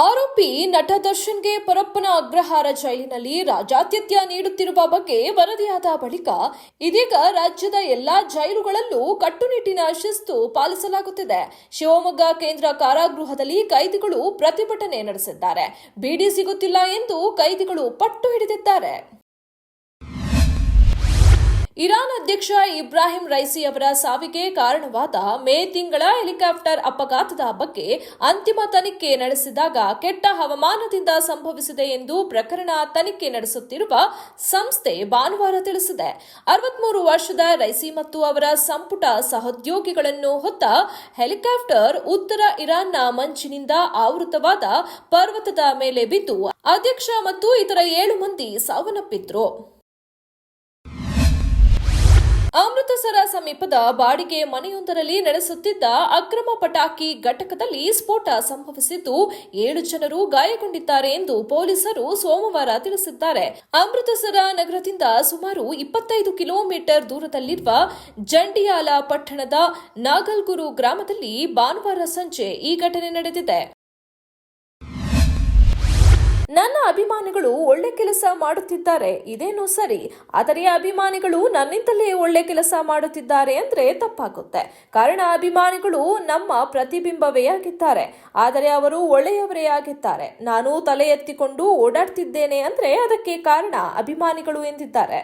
ಆರೋಪಿ ನಟ ದರ್ಶನ್ಗೆ ಪರಪ್ಪನ ಅಗ್ರಹಾರ ಜೈಲಿನಲ್ಲಿ ರಾಜಾತಿಥ್ಯ ನೀಡುತ್ತಿರುವ ಬಗ್ಗೆ ವರದಿಯಾದ ಬಳಿಕ ಇದೀಗ ರಾಜ್ಯದ ಎಲ್ಲಾ ಜೈಲುಗಳಲ್ಲೂ ಕಟ್ಟುನಿಟ್ಟಿನ ಶಿಸ್ತು ಪಾಲಿಸಲಾಗುತ್ತಿದೆ. ಶಿವಮೊಗ್ಗ ಕೇಂದ್ರ ಕಾರಾಗೃಹದಲ್ಲಿ ಕೈದಿಗಳು ಪ್ರತಿಭಟನೆ ನಡೆಸಿದ್ದಾರೆ. ಬೀಡಿ ಸಿಗುತ್ತಿಲ್ಲ ಎಂದು ಕೈದಿಗಳು ಪಟ್ಟು ಹಿಡಿದಿದ್ದಾರೆ. ಇರಾನ್ ಅಧ್ಯಕ್ಷ ಇಬ್ರಾಹಿಂ ರೈಸಿ ಅವರ ಸಾವಿಗೆ ಕಾರಣವಾದ ಮೇ ತಿಂಗಳ ಹೆಲಿಕಾಪ್ಟರ್ ಅಪಘಾತದ ಬಗ್ಗೆ ಅಂತಿಮ ತನಿಖೆ ನಡೆಸಿದಾಗ ಕೆಟ್ಟ ಹವಾಮಾನದಿಂದ ಸಂಭವಿಸಿದೆ ಎಂದು ಪ್ರಕರಣ ತನಿಖೆ ನಡೆಸುತ್ತಿರುವ ಸಂಸ್ಥೆ ಭಾನುವಾರ ತಿಳಿಸಿದೆ. 63 ವರ್ಷದ ರೈಸಿ ಮತ್ತು ಅವರ ಸಂಪುಟ ಸಹೋದ್ಯೋಗಿಗಳನ್ನು ಹೊತ್ತ ಹೆಲಿಕಾಪ್ಟರ್ ಉತ್ತರ ಇರಾನ್ನ ಮಂಜಿನಿಂದ ಆವೃತವಾದ ಪರ್ವತದ ಮೇಲೆ ಬಿದ್ದು ಅಧ್ಯಕ್ಷ ಮತ್ತು ಇತರ 7 ಮಂದಿ ಸಾವನ್ನಪ್ಪಿದ್ರು. ಅಮೃತಸರ ಸಮೀಪದ ಬಾಡಿಗೆ ಮನೆಯೊಂದರಲ್ಲಿ ನಡೆಸುತ್ತಿದ್ದ ಅಕ್ರಮ ಪಟಾಕಿ ಘಟಕದಲ್ಲಿ ಸ್ಫೋಟ ಸಂಭವಿಸಿದ್ದು 7 ಜನರು ಗಾಯಗೊಂಡಿದ್ದಾರೆ ಎಂದು ಪೊಲೀಸರು ಸೋಮವಾರ ತಿಳಿಸಿದ್ದಾರೆ. ಅಮೃತಸರ ನಗರದಿಂದ ಸುಮಾರು 25 ಕಿಲೋಮೀಟರ್ ದೂರದಲ್ಲಿರುವ ಜಂಡಿಯಾಲ ಪಟ್ಟಣದ ನಾಗಲ್ಗುರು ಗ್ರಾಮದಲ್ಲಿ ಭಾನುವಾರ ಸಂಜೆ ಈ ಘಟನೆ ನಡೆದಿದೆ. ನನ್ನ ಅಭಿಮಾನಿಗಳು ಒಳ್ಳೆ ಕೆಲಸ ಮಾಡುತ್ತಿದ್ದಾರೆ, ಇದೇನೋ ಸರಿ. ಆದರೆ ಅಭಿಮಾನಿಗಳು ನನ್ನಿಂದಲೇ ಒಳ್ಳೆ ಕೆಲಸ ಮಾಡುತ್ತಿದ್ದಾರೆ ಅಂದ್ರೆ ತಪ್ಪಾಗುತ್ತೆ. ಕಾರಣ ಅಭಿಮಾನಿಗಳು ನಮ್ಮ ಪ್ರತಿಬಿಂಬವೇ ಆಗಿದ್ದಾರೆ. ಆದರೆ ಅವರು ಒಳ್ಳೆಯವರೇ ಆಗಿದ್ದಾರೆ. ನಾನು ತಲೆ ಎತ್ತಿಕೊಂಡು ಓಡಾಡ್ತಿದ್ದೇನೆ ಅಂದ್ರೆ ಅದಕ್ಕೆ ಕಾರಣ ಅಭಿಮಾನಿಗಳು ಎಂದಿದ್ದಾರೆ.